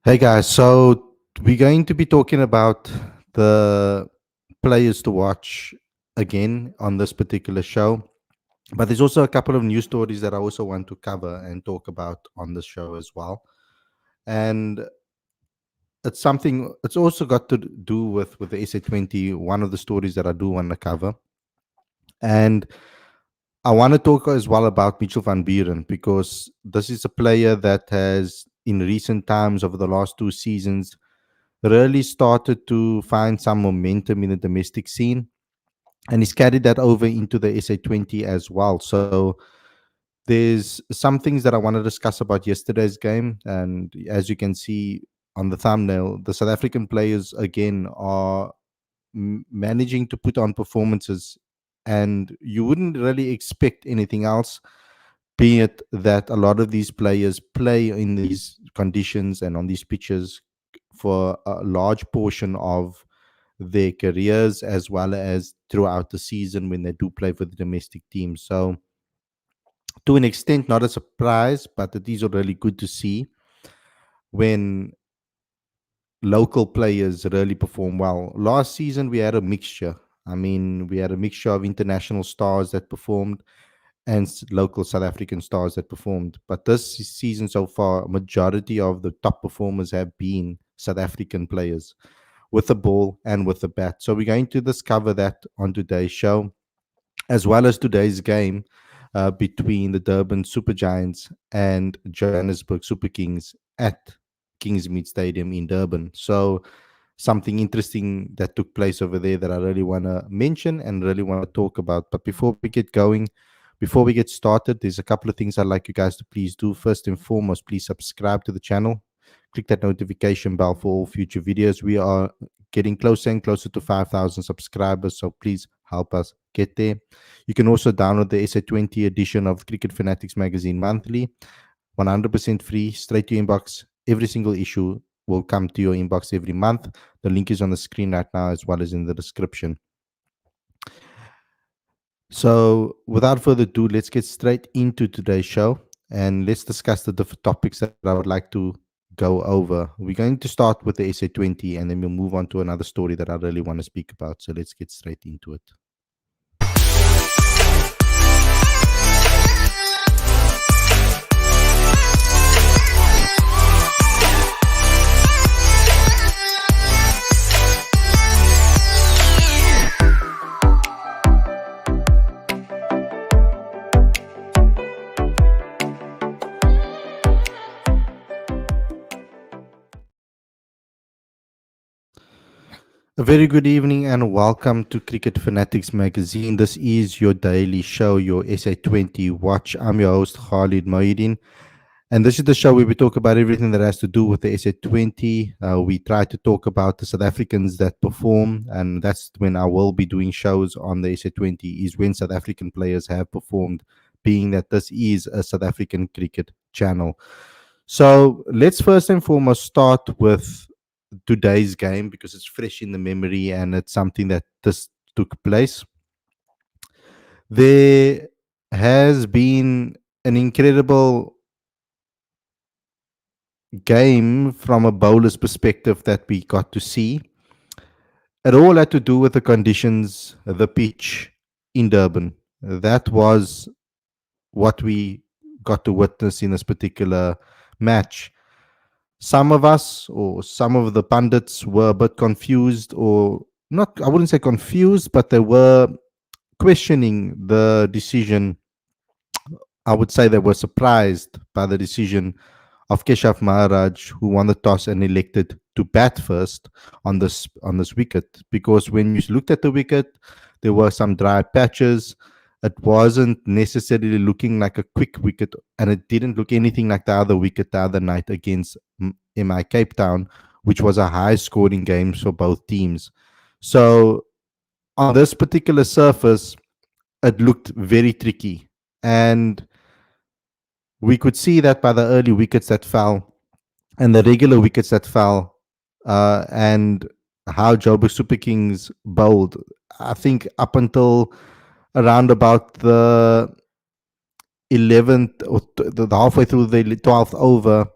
Hey guys, so we're going to be talking about the players to watch again on this particular show. But there's also a couple of news stories that I also want to cover and talk about on the show as well. And it's also got to do with the SA20, one of the stories that I do want to cover. And I want to talk as well about Mitchell van Buren because this is a player that has, in recent times, over the last two seasons, really started to find some momentum in the domestic scene. And he's carried that over into the SA20 as well. So there's some things that I want to discuss about yesterday's game. And as you can see on the thumbnail, the South African players, again, are managing to put on performances. And you wouldn't really expect anything else, be it that a lot of these players play in these conditions and on these pitches for a large portion of their careers as well as throughout the season when they do play for the domestic team. So, to an extent, not a surprise, but it is really good to see when local players really perform well. Last season, we had a mixture. I mean, we had a mixture of international stars that performed and local South African stars that performed. But this season so far, a majority of the top performers have been South African players with the ball and with the bat. So we're going to discover that on today's show, as well as today's game between the Durban Super Giants and Johannesburg Super Kings at Kingsmead Stadium in Durban. So something interesting that took place over there that I really want to mention and really want to talk about. But before we get going, before we get started, there's a couple of things I'd like you guys to please do. First and foremost, please subscribe to the channel. Click that notification bell for all future videos. We are getting closer and closer to 5,000 subscribers, so please help us get there. You can also download the SA20 edition of Cricket Fanatics magazine monthly, 100% free, straight to your inbox. Every single issue will come to your inbox every month. The link is on the screen right now as well as in the description. So, without further ado, let's get straight into today's show and let's discuss the different topics that I would like to go over. We're going to start with the SA20 and then we'll move on to another story that I really want to speak about. So, let's get straight into it. A very good evening and welcome to Cricket Fanatics magazine. This is your daily show, your SA20 Watch. I'm your host, Khalid Mohideen. And this is the show where we talk about everything that has to do with the SA20. We try to talk about the South Africans that perform, and that's when I will be doing shows on the SA20, is when South African players have performed, being that this is a South African cricket channel. So let's first and foremost start with today's game because it's fresh in the memory and it's something that this took place. There has been an incredible game from a bowler's perspective that we got to see. It all had to do with the conditions, the pitch in Durban. That was what we got to witness in this particular match. Some of us or some of the pundits were a bit confused, or not, I wouldn't say confused, but they were questioning the decision. I would say they were surprised by the decision of Keshav Maharaj, who won the toss and elected to bat first on this wicket. Because when you looked at the wicket, there were some dry patches. It wasn't necessarily looking like a quick wicket, and it didn't look anything like the other wicket the other night against MI Cape Town, which was a high scoring game for both teams. So on this particular surface, it looked very tricky. And we could see that by the early wickets that fell and the regular wickets that fell, and how Joburg Super Kings bowled. I think up until around about the 11th or the halfway through the 12th over,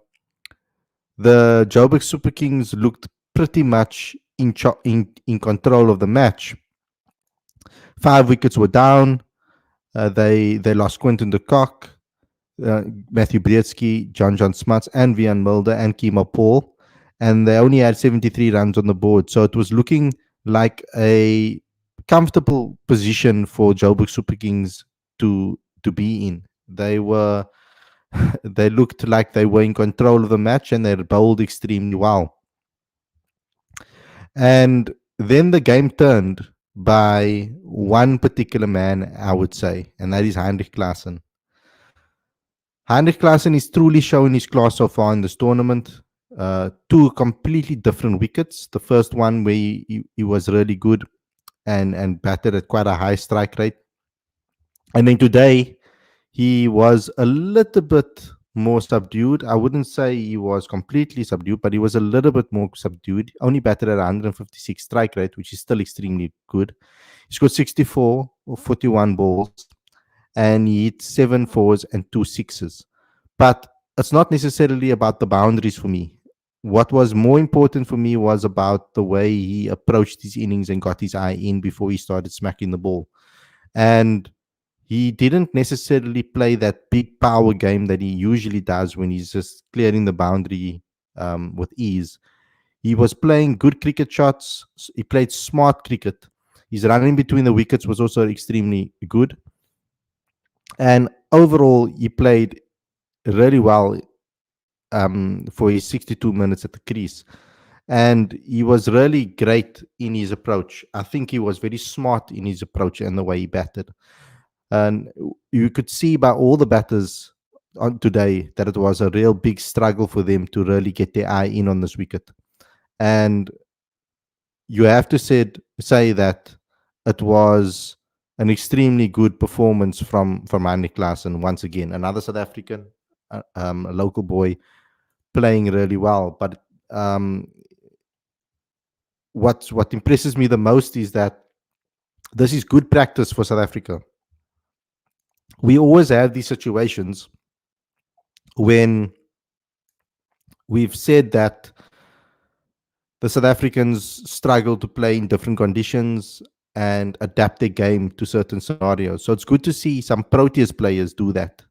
The Joburg Super Kings looked pretty much in control of the match. 5 wickets were down. They lost Quinton de Kock, Matthew Brzezinski, John Smuts, and Vian Mulder and Kimo Paul, and they only had 73 runs on the board. So it was looking like a comfortable position for Joburg Super Kings to be in. They looked like they were in control of the match, and they bowled extremely well. And then the game turned by one particular man, I would say, and that is Heinrich Klaassen. Heinrich Klaassen is truly showing his class so far in this tournament. Two completely different wickets. The first one where he was really good and batted at quite a high strike rate. And then today, he was a little bit more subdued. I wouldn't say he was completely subdued, but he was a little bit more subdued. Only batted at 156 strike rate, which is still extremely good. He scored 64 or 41 balls, and he hit 7 4s and 2 6s. But it's not necessarily about the boundaries for me. What was more important for me was about the way he approached his innings and got his eye in before he started smacking the ball. And he didn't necessarily play that big power game that he usually does when he's just clearing the boundary with ease. He was playing good cricket shots. He played smart cricket. His running between the wickets was also extremely good. And overall, he played really well for his 62 minutes at the crease. And he was really great in his approach. I think he was very smart in his approach and the way he batted. And you could see by all the batters on today that it was a real big struggle for them to really get their eye in on this wicket. And you have to say that it was an extremely good performance from Heinrich Klaassen once again. Another South African, a local boy, playing really well. But what impresses me the most is that this is good practice for South Africa. We always have these situations when we've said that the South Africans struggle to play in different conditions and adapt their game to certain scenarios. So it's good to see some Proteas players do that.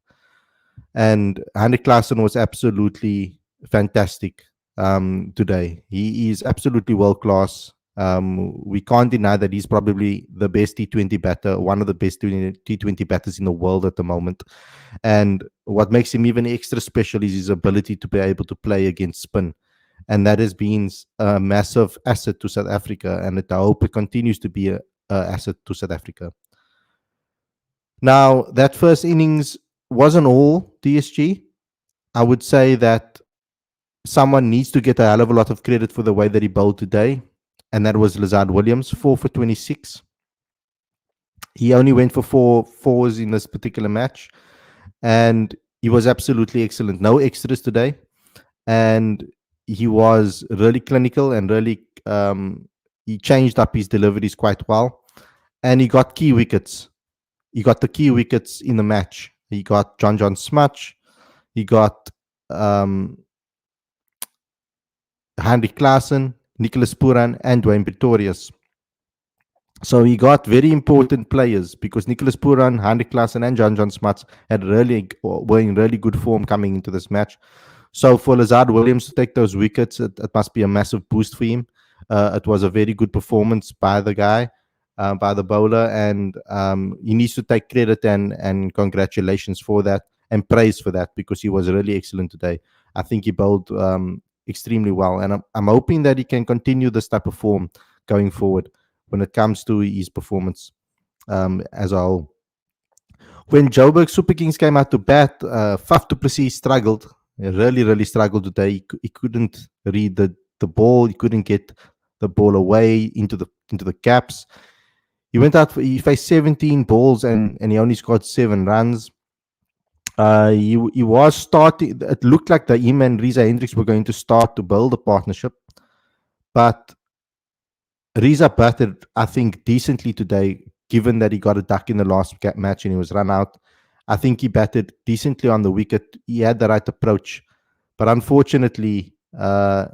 And Heinrich Klaassen was absolutely fantastic today. He is absolutely world class. We can't deny that he's probably the best T20 batter, one of the best T20 batters in the world at the moment. And what makes him even extra special is his ability to be able to play against spin. And that has been a massive asset to South Africa. And I hope it continues to be an asset to South Africa. Now, that first innings wasn't all DSG. I would say that someone needs to get a hell of a lot of credit for the way that he bowled today, and that was Lazard Williams, 4 for 26. He only went for 4 4s in this particular match, and he was absolutely excellent. No extras today, and he was really clinical and really he changed up his deliveries quite well, and he got key wickets. He got the key wickets in the match. He got John Smutch. He got Heinrich Klaassen, Nicholas Buuren, and Dwayne Pretorius. So he got very important players because Nicholas Buuren, Heinrich Klaassen, and John Smuts were in really good form coming into this match. So for Lazard Williams to take those wickets, it must be a massive boost for him. It was a very good performance by the guy, by the bowler, and he needs to take credit and congratulations for that and praise for that because he was really excellent today. I think he bowled extremely well, and I'm hoping that he can continue this type of form going forward when it comes to his performance as a whole. When Joburg Super Kings came out to bat, Faf du Plessis struggled. He really struggled today. He couldn't read the ball. He couldn't get the ball away into the gaps. He went out. He faced 17 balls and he only scored 7 runs. He was starting. It looked like the him and Riza Hendricks were going to start to build a partnership, but Riza batted, I think, decently today, given that he got a duck in the last match and he was run out. I think he batted decently on the wicket. He had the right approach, but unfortunately, Uh,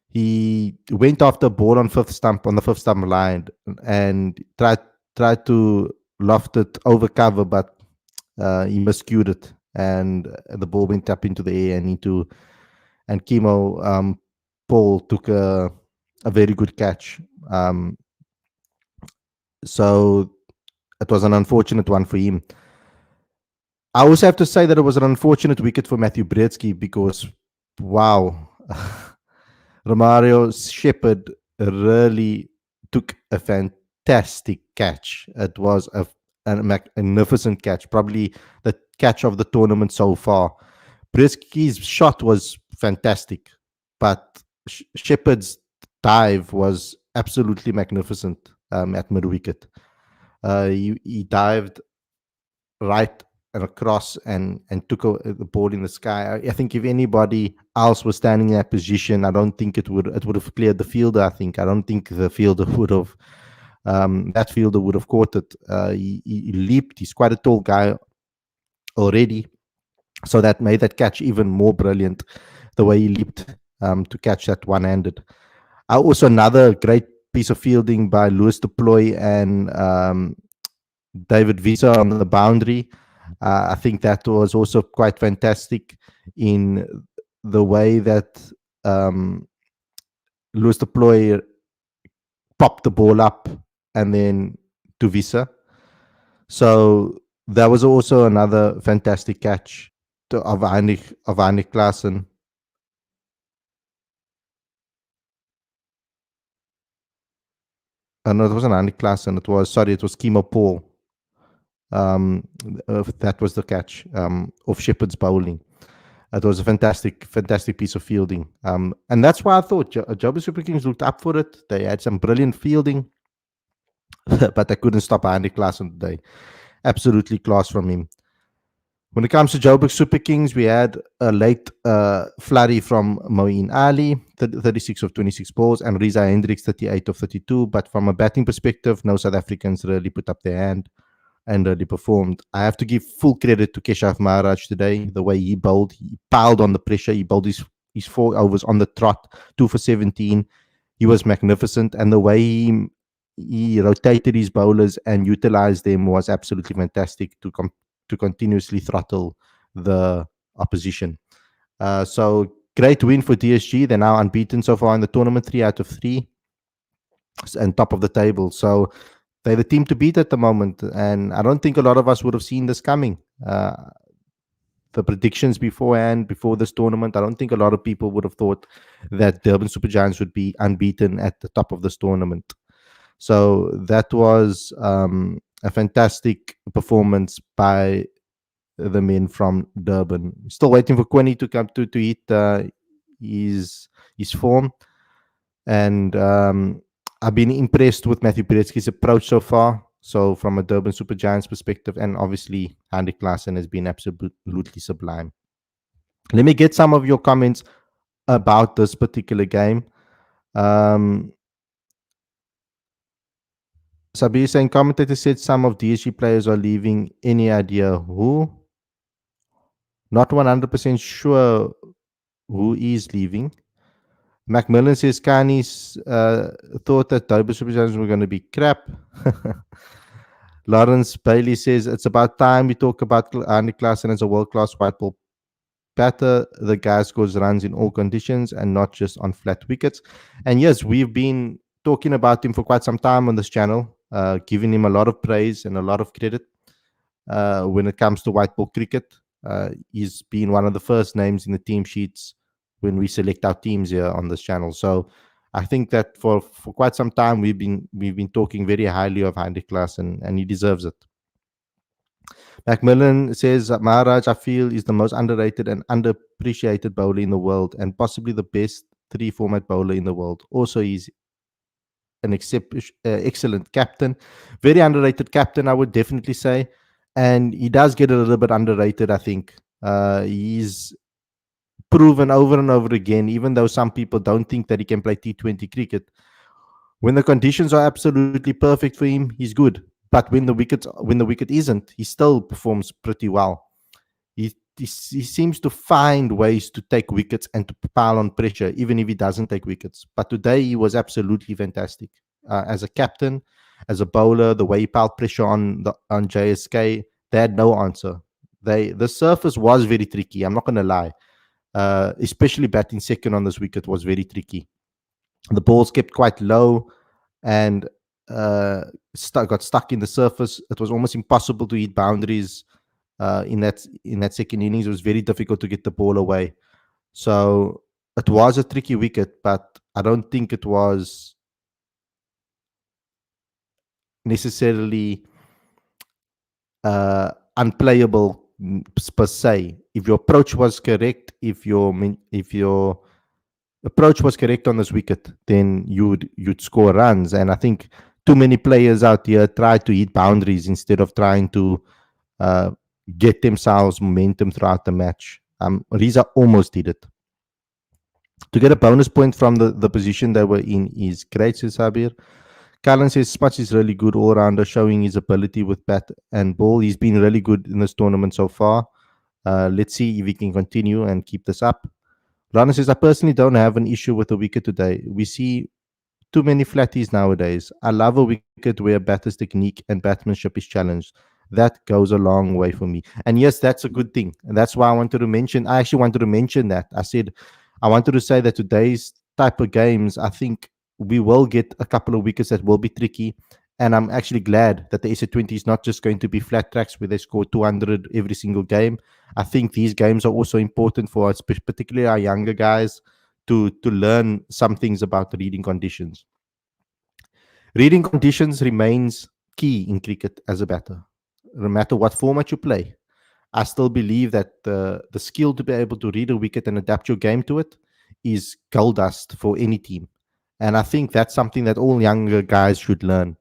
he went after a ball on the fifth stump line and tried to loft it over cover, but he miscued it, and the ball went up into the air and Chemo Paul took a very good catch. Um, so it was an unfortunate one for him. I also have to say that it was an unfortunate wicket for Matthew Brzezinski because, wow, Romario Shepherd really took a fantastic catch. It was a magnificent catch, probably the catch of the tournament so far. Brzezinski's shot was fantastic, but Shepherd's dive was absolutely magnificent at mid wicket. He dived right and across and took the ball in the sky. I think if anybody else was standing in that position, I don't think it would have cleared the fielder. I don't think the fielder would have that fielder would have caught it. He leaped. He's quite a tall guy already, so that made that catch even more brilliant. The way he leaped to catch that one-handed. Also, another great piece of fielding by Lewis Deploy and David Visa on the boundary. I think that was also quite fantastic in the way that Lewis Deploy popped the ball up and then to Visa. So that was also another fantastic catch of Heinrich Klaassen. No, it wasn't Heinrich Klaassen. It was Kimo Paul. That was the catch of Shepherd's bowling. It was a fantastic piece of fielding. And that's why I thought Joburg Super Kings looked up for it. They had some brilliant fielding, but they couldn't stop Andy Klaassen today. Absolutely class from him. When it comes to Joburg Super Kings, we had a late flurry from Moeen Ali, 36 of 26 balls, and Riza Hendricks, 38 of 32. But from a batting perspective, no South Africans really put up their hand and really performed. I have to give full credit to Keshav Maharaj today. The way he bowled, he piled on the pressure. He bowled his 4 overs on the trot, 2 for 17. He was magnificent, and the way he rotated his bowlers and utilized them was absolutely fantastic to continuously throttle the opposition. So great win for DSG. They're now unbeaten so far in the tournament, 3 out of 3, and top of the table. So they're the team to beat at the moment, and I don't think a lot of us would have seen this coming. The predictions beforehand, before this tournament, I don't think a lot of people would have thought that Durban Super Giants would be unbeaten at the top of this tournament. So that was a fantastic performance by the men from Durban. Still waiting for Quinny to come to hit his form, and I've been impressed with Matthew Brzezinski's approach so far. So from a Durban Super Giants perspective, and obviously Andy Klaassen has been absolutely sublime. Let me get some of your comments about this particular game. Sabir saying, commentator said some of DSG players are leaving. Any idea who? Not 100% sure who is leaving. Macmillan says Kani's thought that Durban Super Giants were going to be crap. Lawrence Bailey says it's about time we talk about Andy Klaassen as a world-class white ball batter. The guy scores runs in all conditions and not just on flat wickets. And yes, we've been talking about him for quite some time on this channel, giving him a lot of praise and a lot of credit when it comes to white ball cricket. He's been one of the first names in the team sheets when we select our teams here on this channel. So I think that for quite some time we've been talking very highly of Heinrich Klaassen, and he deserves it. Macmillan says Maharaj, I feel, is the most underrated and underappreciated bowler in the world, and possibly the best 3-format bowler in the world. Also, he's an excellent captain, very underrated captain, I would definitely say, and he does get a little bit underrated. I think he's proven over and over again, even though some people don't think that he can play T20 cricket, when the conditions are absolutely perfect for him, he's good. But when the wicket isn't, he still performs pretty well. He he seems to find ways to take wickets and to pile on pressure, even if he doesn't take wickets. But today he was absolutely fantastic as a captain, as a bowler. The way he piled pressure on JSK, they had no answer. The surface was very tricky. I'm not going to lie. Especially batting second on this wicket was very tricky. The balls kept quite low and got stuck in the surface. It was almost impossible to hit boundaries in that second innings. It was very difficult to get the ball away. So it was a tricky wicket, but I don't think it was necessarily unplayable per se. If your approach was correct, if your approach was correct on this wicket, then you'd score runs. And I think too many players out here try to hit boundaries instead of trying to uh, get themselves momentum throughout the match. Riza almost did it. To get a bonus point from the position they were in is great, says Sabir. Callan says Smudge is really good all rounder, showing his ability with bat and ball. He's been really good in this tournament so far. Let's see if he can continue and keep this up. Rana says, I personally don't have an issue with the wicket today. We see too many flatties nowadays. I love a wicket where batter's technique and batsmanship is challenged. That goes a long way for me. And yes, that's a good thing. And that's why I actually wanted to mention that. I wanted to say that today's type of games, I think we will get a couple of wickets that will be tricky. And I'm actually glad that the SA20 is not just going to be flat tracks where they score 200 every single game. I think these games are also important for us, particularly our younger guys, to learn some things about reading conditions. Reading conditions remains key in cricket as a batter, no matter what format you play. I still believe that the skill to be able to read a wicket and adapt your game to it is gold dust for any team. And I think that's something that all younger guys should learn.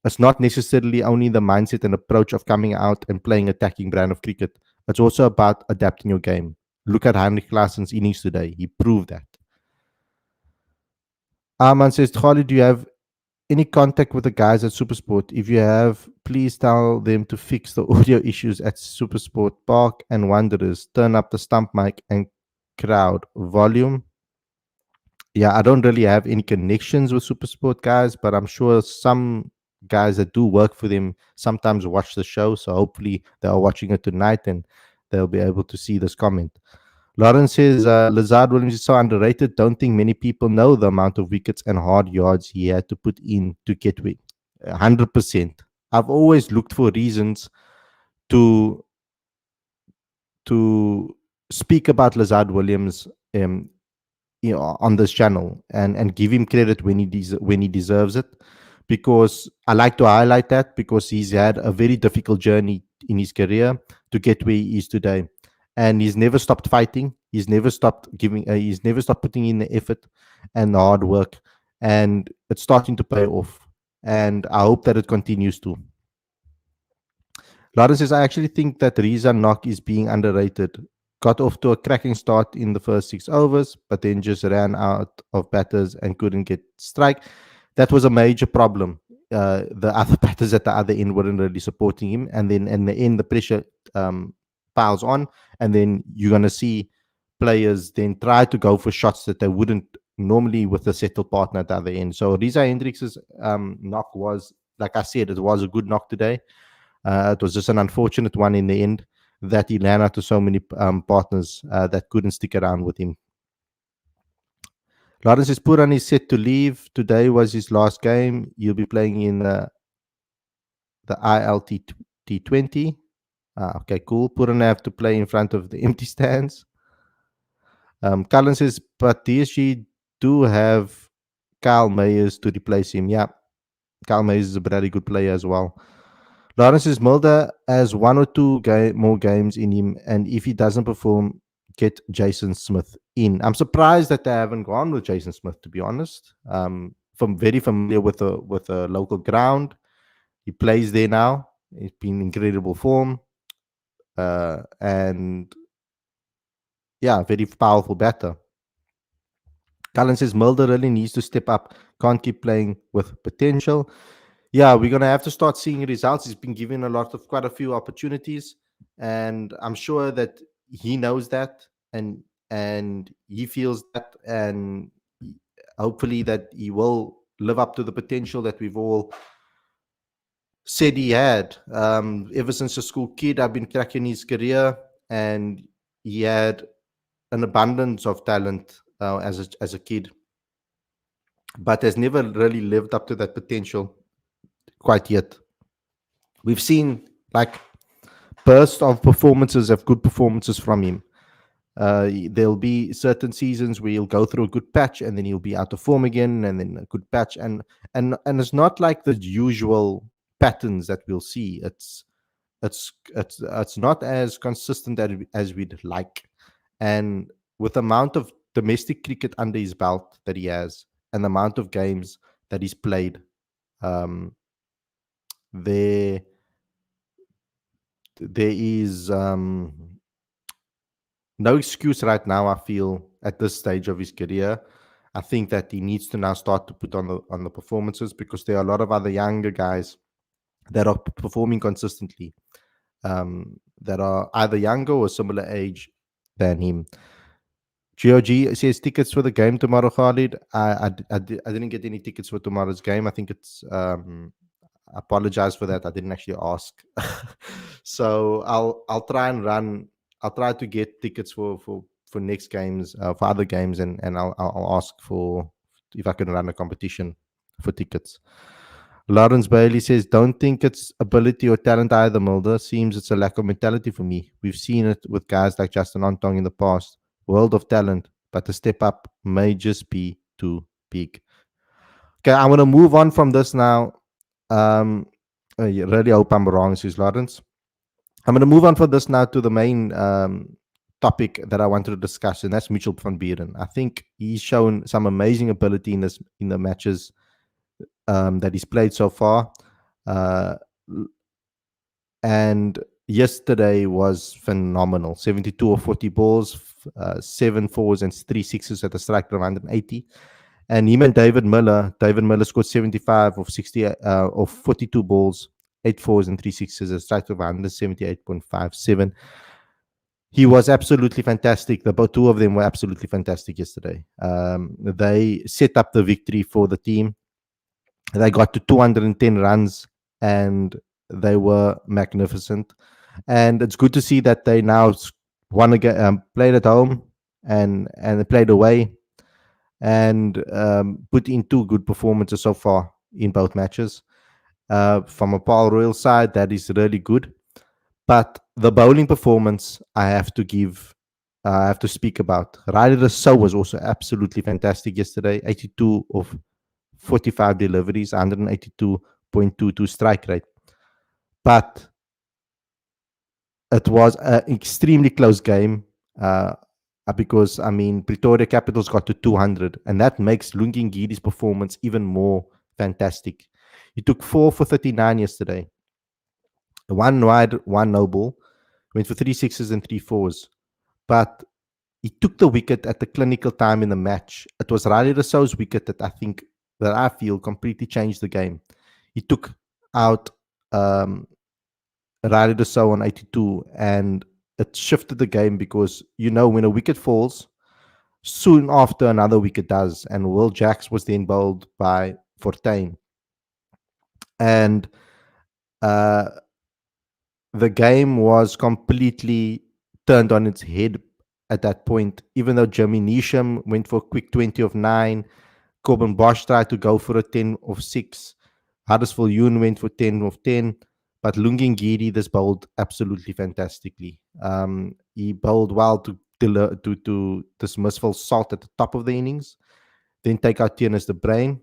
It's not necessarily only the mindset and approach of coming out and playing attacking brand of cricket. It's also about adapting your game. Look at Heinrich Klaasen's innings today. He proved that. Arman says, Khali, do you have any contact with the guys at Supersport? If you have, please tell them to fix the audio issues at Supersport Park and Wanderers. Turn up the stump mic and crowd volume. Yeah, I don't really have any connections with Supersport guys, but I'm sure some guys that do work for them sometimes watch the show. So hopefully they are watching it tonight and they'll be able to see this comment. Lawrence says Lazard Williams is so underrated. Don't think many people know the amount of wickets and hard yards he had to put in to get win. 100%. I've always looked for reasons to speak about Lazard Williams on this channel and give him credit when he deserves it, because I like to highlight that, because he's had a very difficult journey in his career to get where he is today, and he's never stopped fighting. He's never stopped he's never stopped putting in the effort and the hard work, and it's starting to pay off, and I hope that it continues to. Lawrence says, I actually think that Riza Knock is being underrated. Got off to a cracking start in the first 6 overs, but then just ran out of batters and couldn't get strike. That was a major problem. The other batters at the other end weren't really supporting him. And then in the end, the pressure piles on. And then you're going to see players then try to go for shots that they wouldn't normally with a settled partner at the other end. So Riza Hendricks's knock was, like I said, it was a good knock today. It was just an unfortunate one in the end that he ran out to so many partners that couldn't stick around with him. Lawrence says Buuren is set to leave. Today was his last game. He'll be playing in the ILT20. Okay, cool. Buuren have to play in front of the empty stands. Cullen says, but DSG do have Kyle Mayers to replace him. Yeah, Kyle Mayers is a very good player as well. Lawrence says Mulder has 1 or 2 more games in him, and if he doesn't perform, get Jason Smith in. I'm surprised that they haven't gone with Jason Smith, to be honest. I'm very familiar with the local ground. He plays there now. He's been in incredible form. And yeah, very powerful batter. Cullen says Mulder really needs to step up. Can't keep playing with potential. Yeah, we're going to have to start seeing results. He's been given quite a few opportunities. And I'm sure that he knows that, and he feels that, and hopefully that he will live up to the potential that we've all said he had. Ever since a school kid, I've been tracking his career, and he had an abundance of talent as a kid, but has never really lived up to that potential quite yet. We've seen like bursts of performances, of good performances from him. There'll be certain seasons where he'll go through a good patch and then he'll be out of form again, and then a good patch, and it's not like the usual patterns that we'll see. It's not as consistent as we'd like, and with the amount of domestic cricket under his belt that he has, and the amount of games that he's played, um, there there is no excuse right now. I feel at this stage of his career, I think that he needs to now start to put on the performances, because there are a lot of other younger guys that are performing consistently, that are either younger or similar age than him. GOG says tickets for the game tomorrow, Khalid. I didn't get any tickets for tomorrow's game. I think it's I apologize for that. I didn't actually ask. So I'll try and run. I'll try to get tickets for next games, for other games, and I'll ask for if I can run a competition for tickets. Lawrence Bailey says, "Don't think it's ability or talent either, Mulder. Seems it's a lack of mentality for me. We've seen it with guys like Justin Ontong in the past. World of talent, but the step up may just be too big." Okay, I'm going to move on from this now. I really hope I'm wrong, says Lawrence. I'm going to move on from this now to the main topic that I wanted to discuss, and that's Mitchell van Buuren. I think he's shown some amazing ability in the matches that he's played so far. Uh, and yesterday was phenomenal. 72 or 40 balls, 7 4s and 3 6s at a strike rate of 180. And him and David Miller scored 75 of 60 of 42 balls, 8 4s and 3 6s, a strike rate of 178.57. He was absolutely fantastic. The both two of them were absolutely fantastic yesterday. They set up the victory for the team. They got to 210 runs, and they were magnificent. And it's good to see that they now won again, played at home, and they played away, and put in two good performances so far in both matches. From a Paul Royal side, that is really good. But the bowling performance, I have to give, I have to speak about. Riley Rousseau was also absolutely fantastic yesterday. 82 of 45 deliveries, 182.22 strike rate. But it was an extremely close game, because, I mean, Pretoria Capitals got to 200, and that makes Lungi performance even more fantastic. He took 4 for 39 yesterday. One wide, one no ball. Went for 3 6s and 3 4s. But he took the wicket at the clinical time in the match. It was Riley Rousseau's wicket that I feel completely changed the game. He took out Riley Rousseau on 82, and it shifted the game, because when a wicket falls, soon after another wicket does, and Will Jacks was then bowled by Fortuin, and uh, the game was completely turned on its head at that point. Even though Jimmy Neesham went for a quick 20 of 9, Corbin Bosch tried to go for a 10 of 6, Huddersfield Yoon went for 10 of 10, but Lungengidi this bowled absolutely fantastically. He bowled well to dismiss Phil Salt at the top of the innings, then take out Tienes de Brain,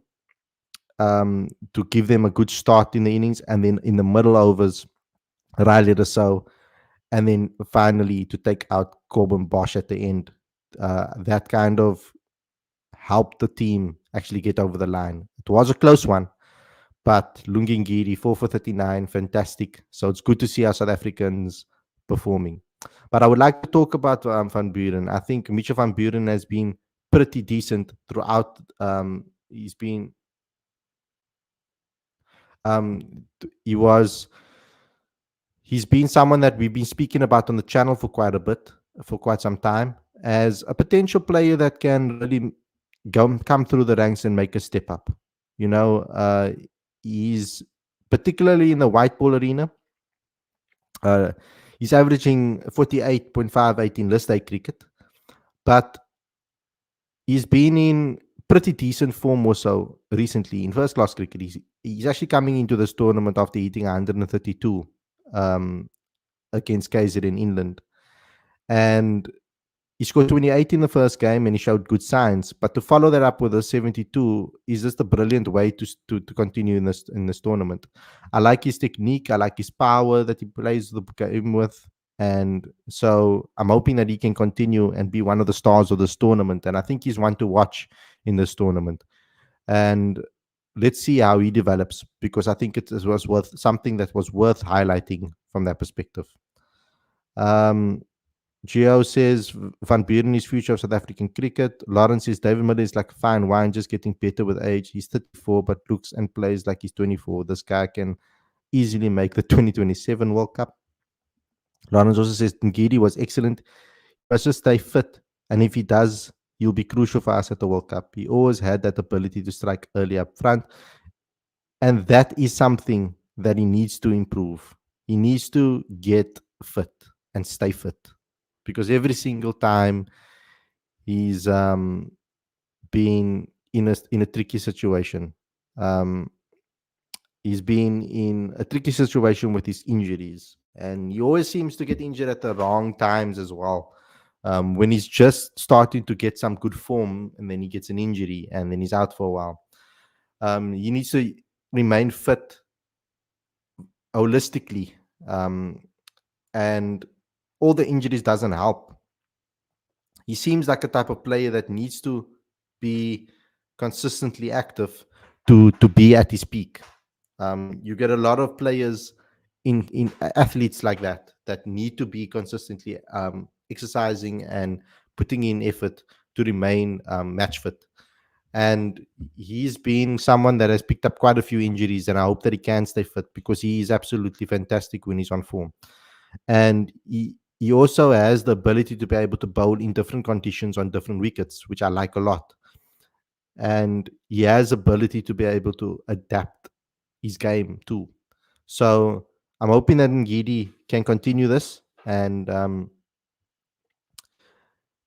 to give them a good start in the innings, and then in the middle overs, Riley Rousseau, and then finally to take out Corbin Bosch at the end. That kind of helped the team actually get over the line. It was a close one, but Lungengidi, 4 for 39, fantastic. So it's good to see our South Africans performing. But I would like to talk about Van Buren. I think Mitchell Van Buren has been pretty decent throughout. He's been um, he was he's been someone that we've been speaking about on the channel for quite a bit. for quite some time as a potential player that can really come through the ranks and make a step up. You know, he's particularly in the white ball arena. Uh, he's averaging 48.58 in list A cricket, but he's been in pretty decent form also recently in first class cricket. He's actually coming into this tournament after hitting 132 um, against KZ in England. And he scored 28 in the first game and he showed good signs. But to follow that up with a 72 is just a brilliant way to continue in this tournament. I like his technique. I like his power that he plays the game with. And so I'm hoping that he can continue and be one of the stars of this tournament. And I think he's one to watch in this tournament. And let's see how he develops, because I think it was worth something that was worth highlighting from that perspective. Gio says Van Buren is future of South African cricket. Lawrence says David Miller is like fine wine, just getting better with age. He's 34, but looks and plays like he's 24. This guy can easily make the 2027 World Cup. Lawrence also says Ngidi was excellent. He must just stay fit. And if he does, he'll be crucial for us at the World Cup. He always had that ability to strike early up front. And that is something that he needs to improve. He needs to get fit and stay fit, because every single time he's been in a tricky situation. He's been in a tricky situation with his injuries, and he always seems to get injured at the wrong times as well. When he's just starting to get some good form, and then he gets an injury, and then he's out for a while. He needs to remain fit holistically, and all the injuries doesn't help. He seems like a type of player that needs to be consistently active to be at his peak. You get a lot of players in athletes like that need to be consistently exercising and putting in effort to remain match fit. And he's been someone that has picked up quite a few injuries, and I hope that he can stay fit, because he is absolutely fantastic when he's on form. And he also has the ability to be able to bowl in different conditions on different wickets, which I like a lot. And he has ability to be able to adapt his game too. So I'm hoping that Ngidi can continue this, and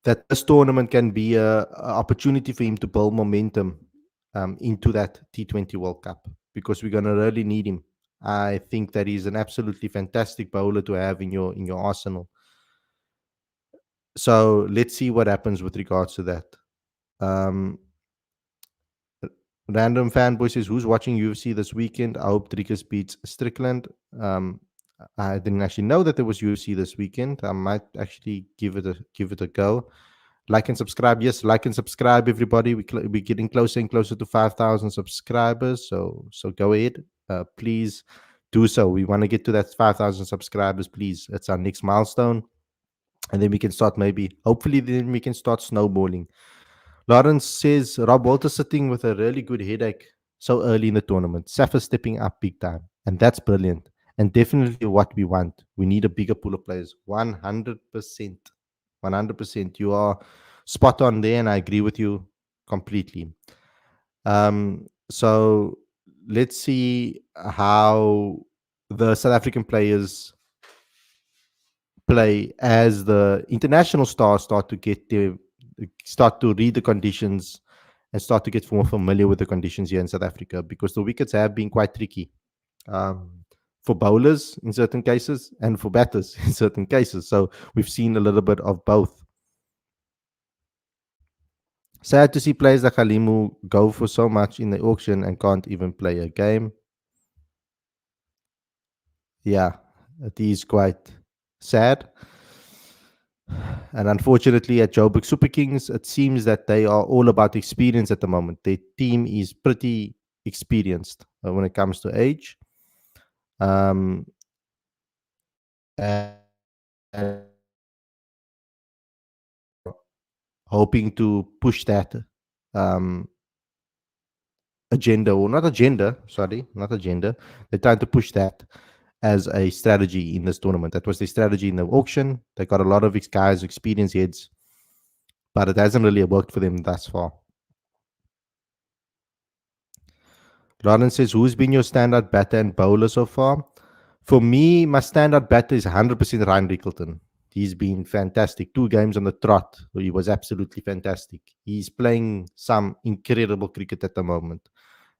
that this tournament can be a opportunity for him to build momentum into that T20 World Cup, because we're going to really need him. I think that he's an absolutely fantastic bowler to have in your arsenal. So let's see what happens with regards to that. Um, Random fanboy says, "Who's watching UFC this weekend? I hope Dricus beats Strickland." I didn't actually know that there was UFC this weekend. I might actually give it a go. Like and subscribe. Yes, like and subscribe, everybody. We're getting closer and closer to 5,000 subscribers. So go ahead, please do so. We want to get to that 5,000 subscribers, please. That's our next milestone, and then we can start, maybe, hopefully, then we can start snowballing. Lawrence says Rob Walter sitting with a really good headache so early in the tournament. Safa stepping up big time, and that's brilliant. And definitely what we want. We need a bigger pool of players. 100%. 100%. You are spot on there, and I agree with you completely. So let's see how the South African players play as the international stars start to read the conditions and start to get more familiar with the conditions here in South Africa, because the wickets have been quite tricky for bowlers in certain cases and for batters in certain cases. So we've seen a little bit of both. Sad to see players like Halimu go for so much in the auction and can't even play a game. Yeah, it is quite sad. And unfortunately, at Joburg Super Kings, it seems that they are all about experience at the moment. Their team is pretty experienced when it comes to age. And hoping to push that agenda, or not agenda, sorry, not agenda. They're trying to push that. as a strategy in this tournament. That was their strategy in the auction. They got a lot of guys, experienced heads, but it hasn't really worked for them thus far. Lauren says, who's been your standout batter and bowler so far? For me, my standout batter is 100% Ryan Rickleton. He's been fantastic. 2 games on the trot. He was absolutely fantastic. He's playing some incredible cricket at the moment.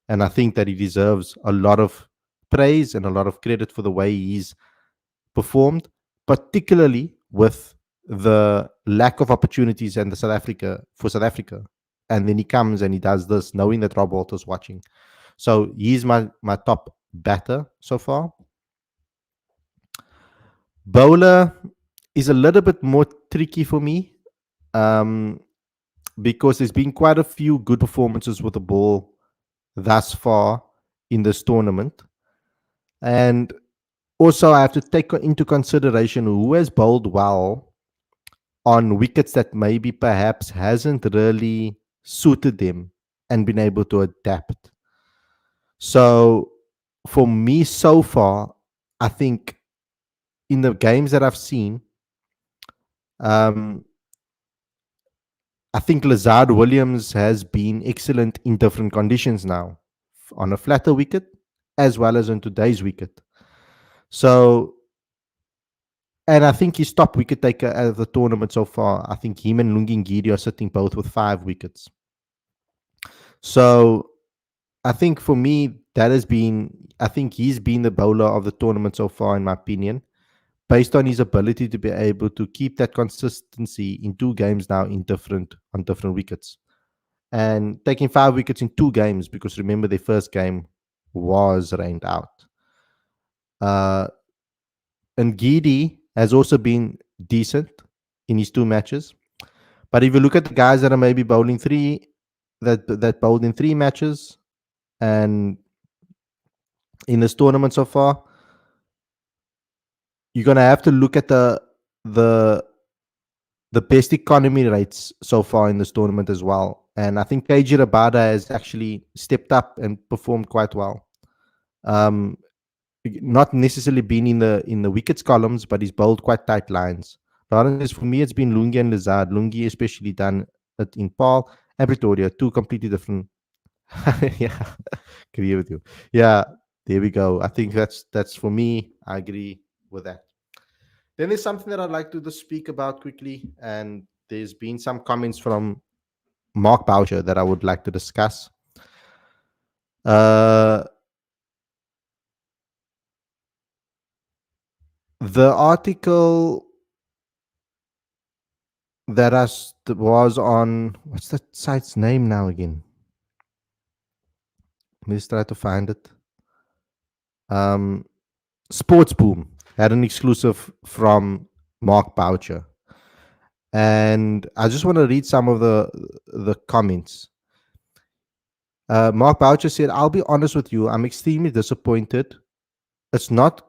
And I think that he deserves a lot of praise and a lot of credit for the way he's performed, particularly with the lack of opportunities in the South Africa. And then he comes and he does this, knowing that Rob Walter's watching. So he's my top batter so far. Bowler is a little bit more tricky for me, because there's been quite a few good performances with the ball thus far in this tournament. And also, I have to take into consideration who has bowled well on wickets that maybe perhaps hasn't really suited them and been able to adapt. So for me so far, I think in the games that I've seen, I think Lazard Williams has been excellent in different conditions now, on a flatter wicket as well as on today's wicket. So, and I think he's top wicket taker out of the tournament so far. I think him and Lungi Ngidi are sitting both with 5 wickets. So I think for me, I think he's been the bowler of the tournament so far, in my opinion, based on his ability to be able to keep that consistency in 2 games now on different wickets. And taking 5 wickets in 2 games, because remember, their first game was rained out. And Gidi has also been decent in his 2 matches. But if you look at the guys that are maybe bowling that bowled in 3 matches and in this tournament so far, you're gonna have to look at the best economy rates so far in this tournament as well. And I think KG Rabada has actually stepped up and performed quite well. Not necessarily been in the wickets columns, but he's bowled quite tight lines. Lawrence, for me, it's been Lungi and Lazard. Lungi especially done it in Paul and Pretoria, 2 completely different. Yeah, agree with you. Yeah, there we go. I think that's for me. I agree with that. Then there's something that I'd like to just speak about quickly, and there's been some comments from Mark Boucher that I would like to discuss. The article that was on, what's that site's name now again? Let me just try to find it. Sports Boom had an exclusive from Mark Boucher, and I just want to read some of the comments. Mark Boucher said, "I'll be honest with you, I'm extremely disappointed. It's not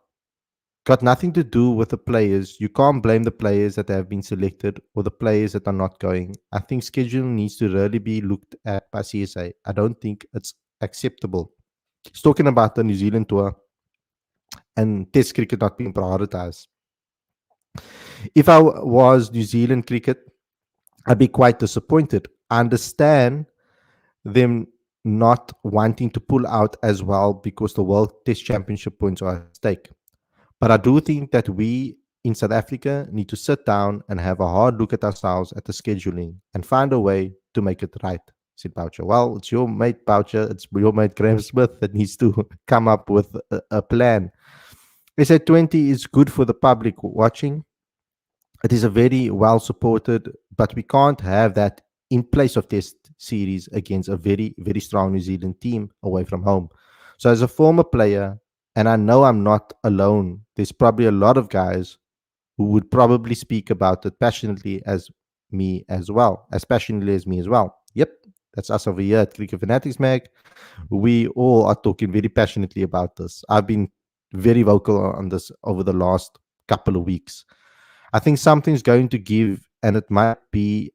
got nothing to do with the players. You can't blame the players that have been selected or the players that are not going. I think scheduling needs to really be looked at by CSA. I don't think it's acceptable." He's talking about the New Zealand tour and Test cricket not being prioritized. If I was New Zealand cricket, I'd be quite disappointed. I understand them not wanting to pull out as well because the World Test Championship points are at stake. But I do think that we in South Africa need to sit down and have a hard look at ourselves at the scheduling and find a way to make it right, said Boucher. Well, it's your mate Boucher, it's your mate Graham Smith that needs to come up with a plan. SA20 is good for the public watching. It is a very well supported, but we can't have that in place of Test series against a very, very strong New Zealand team away from home. So, as a former player, and I know I'm not alone, there's probably a lot of guys who would probably speak about it passionately as me as well, as passionately as me as well. Yep, that's us over here at Cricket Fanatics Mag. We all are talking very passionately about this. I've been very vocal on this over the last couple of weeks. I think something's going to give, and it might be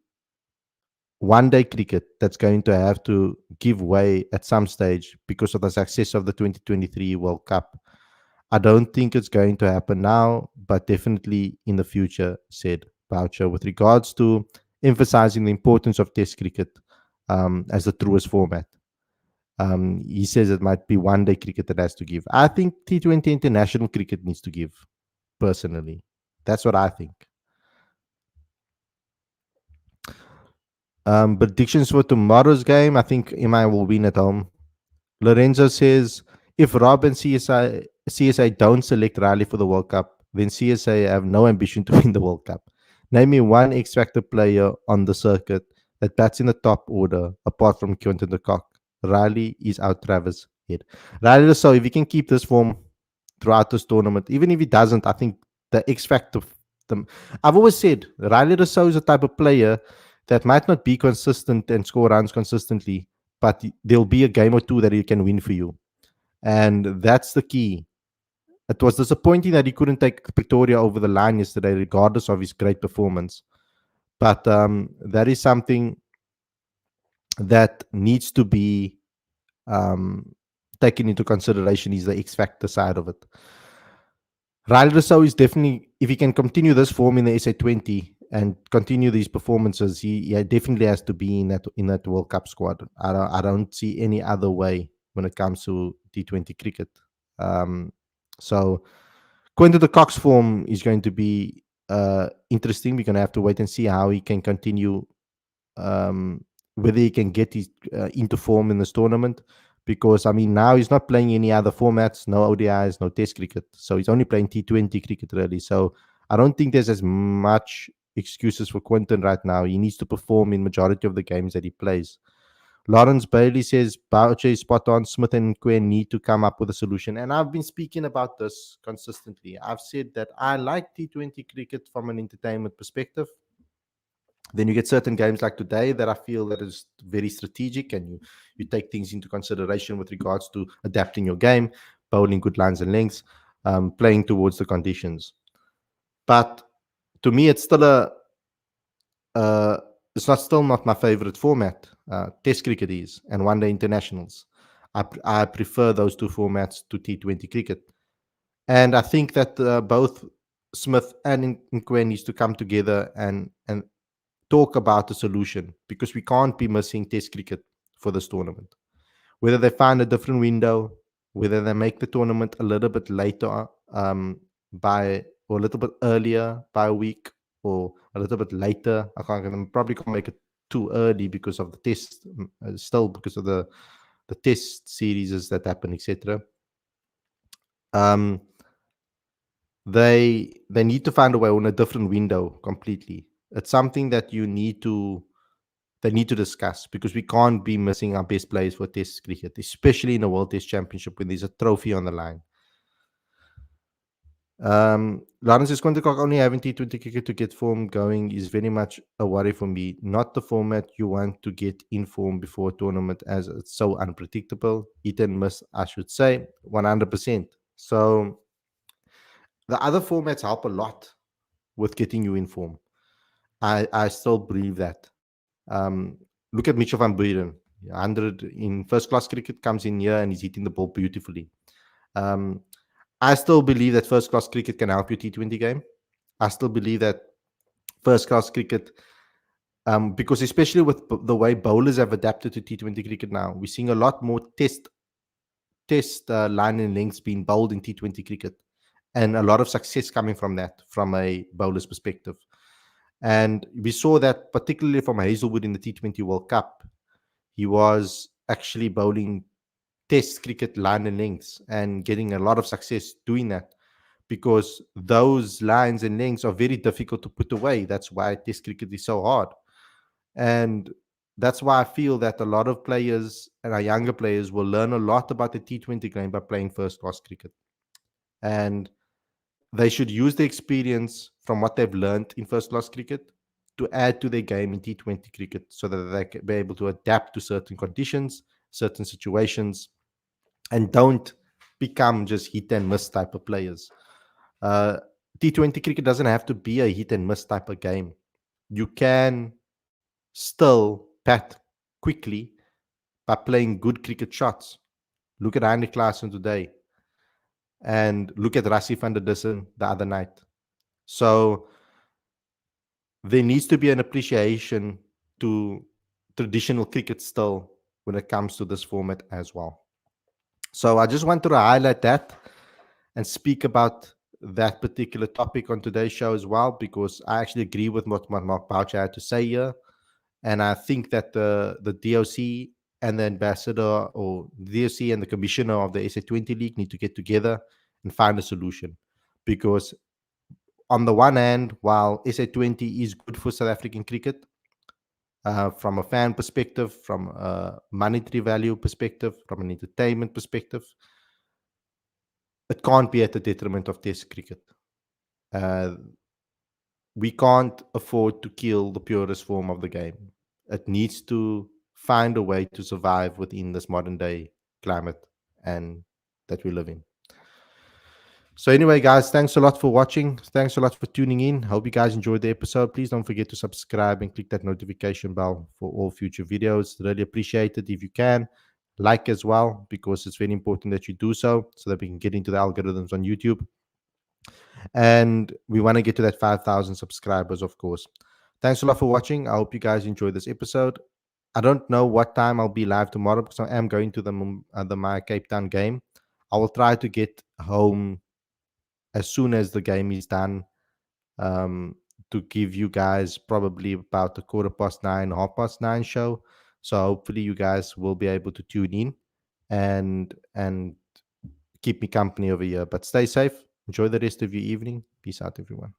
one day cricket that's going to have to give way at some stage because of the success of the 2023 World Cup. I don't think it's going to happen now, but definitely in the future, said Boucher, with regards to emphasizing the importance of Test cricket as the truest format. He says it might be one day cricket that has to give. I think T20 international cricket needs to give, personally. That's what I think. Predictions for tomorrow's game, I think MI will win at home. Lorenzo says, if Rob and CSA don't select Riley for the World Cup, then CSA have no ambition to win the World Cup. Name me one X Factor player on the circuit that bats in the top order apart from Quinton de Kock. Riley is out Travis Head. Riley, so if he can keep this form throughout this tournament, even if he doesn't, I think the X Factor. I've always said Riley Rousseau is a type of player that might not be consistent and score runs consistently, but there'll be a game or two that he can win for you. And that's the key. It was disappointing that he couldn't take Pretoria over the line yesterday, regardless of his great performance. But that is something that needs to be um, taken into consideration, is the X factor side of it. Riley Rousseau is definitely, if he can continue this form in the SA20 and continue these performances, he definitely has to be in that World Cup squad. I don't see any other way when it comes to T20 cricket. Um, so Quinton de Kock's form is going to be interesting. We're going to have to wait and see how he can continue, whether he can get his, into form in this tournament. Because, I mean, now he's not playing any other formats, no ODIs, no Test cricket. So he's only playing T20 cricket, really. So I don't think there's as much excuses for Quinton right now. He needs to perform in majority of the games that he plays. Lawrence Bailey says Boucher is spot on. Smith and Quinn need to come up with a solution. And I've been speaking about this consistently. I've said that I like T20 cricket from an entertainment perspective. Then you get certain games like today that I feel that is very strategic, and you take things into consideration with regards to adapting your game, bowling good lines and lengths, playing towards the conditions. But to me, it's still uh, it's not still not my favorite format. Test cricket is, and one day internationals. I prefer those two formats to T20 cricket, and I think that both Smith and Nkwen needs to come together and talk about the solution, because we can't be missing Test cricket for this tournament. Whether they find a different window, whether they make the tournament a little bit later, or a little bit earlier by a week, or a little bit later. Probably can't make it too early because of the test, still because of the test series that happen, etc. They need to find a way on a different window completely. It's something that they need to discuss, because we can't be missing our best players for Test cricket, especially in a World Test Championship when there's a trophy on the line. Lawrence is going to only having T20 cricket to get form going is very much a worry for me. Not the format you want to get in form before a tournament, as it's so unpredictable. Hit and miss, I should say, 100%. So the other formats help a lot with getting you in form. I still believe that. Look at Mitchell van Buuren. 100 in first class cricket, comes in here and he's hitting the ball beautifully. I still believe that first class cricket can help your T20 game. I still believe that first class cricket, because especially with the way bowlers have adapted to T20 cricket now, we're seeing a lot more test line and lengths being bowled in T20 cricket, and a lot of success coming from that, from a bowler's perspective. And we saw that particularly from Hazelwood in the T20 World Cup. He was actually bowling Test cricket line and lengths and getting a lot of success doing that, because those lines and lengths are very difficult to put away. That's why Test cricket is so hard. And that's why I feel that a lot of players and our younger players will learn a lot about the T20 game by playing first class cricket. And they should use the experience from what they've learned in first class cricket to add to their game in T20 cricket, so that they can be able to adapt to certain conditions, certain situations, and don't become just hit and miss type of players. Uh, T20 cricket doesn't have to be a hit and miss type of game. You can still bat quickly by playing good cricket shots. Look at Andy Klaassen today. and look at Rassie van der Dussen the other night. So there needs to be an appreciation to traditional cricket still when it comes to this format as well. So I just wanted to highlight that and speak about that particular topic on today's show as well, because I actually agree with what Mark Boucher had to say here. And I think that the DOC and the ambassador, or the DOC and the commissioner of the SA20 League, need to get together and find a solution. Because on the one hand, while SA20 is good for South African cricket, from a fan perspective, from a monetary value perspective, from an entertainment perspective, it can't be at the detriment of Test cricket. Uh, we can't afford to kill the purest form of the game. It needs to find a way to survive within this modern day climate and that we live in. So anyway, guys, thanks a lot for watching. Thanks a lot for tuning in. Hope you guys enjoyed the episode. Please don't forget to subscribe and click that notification bell for all future videos. Really appreciate it if you can. Like as well, because it's very important that you do so that we can get into the algorithms on YouTube. And we want to get to that 5,000 subscribers, of course. Thanks a lot for watching. I hope you guys enjoyed this episode. I don't know what time I'll be live tomorrow, because I am going to the my Cape Town game. I will try to get home as soon as the game is done, um, to give you guys probably about a 9:15, 9:30 show. So hopefully you guys will be able to tune in and keep me company over here. But stay safe. Enjoy the rest of your evening. Peace out, everyone.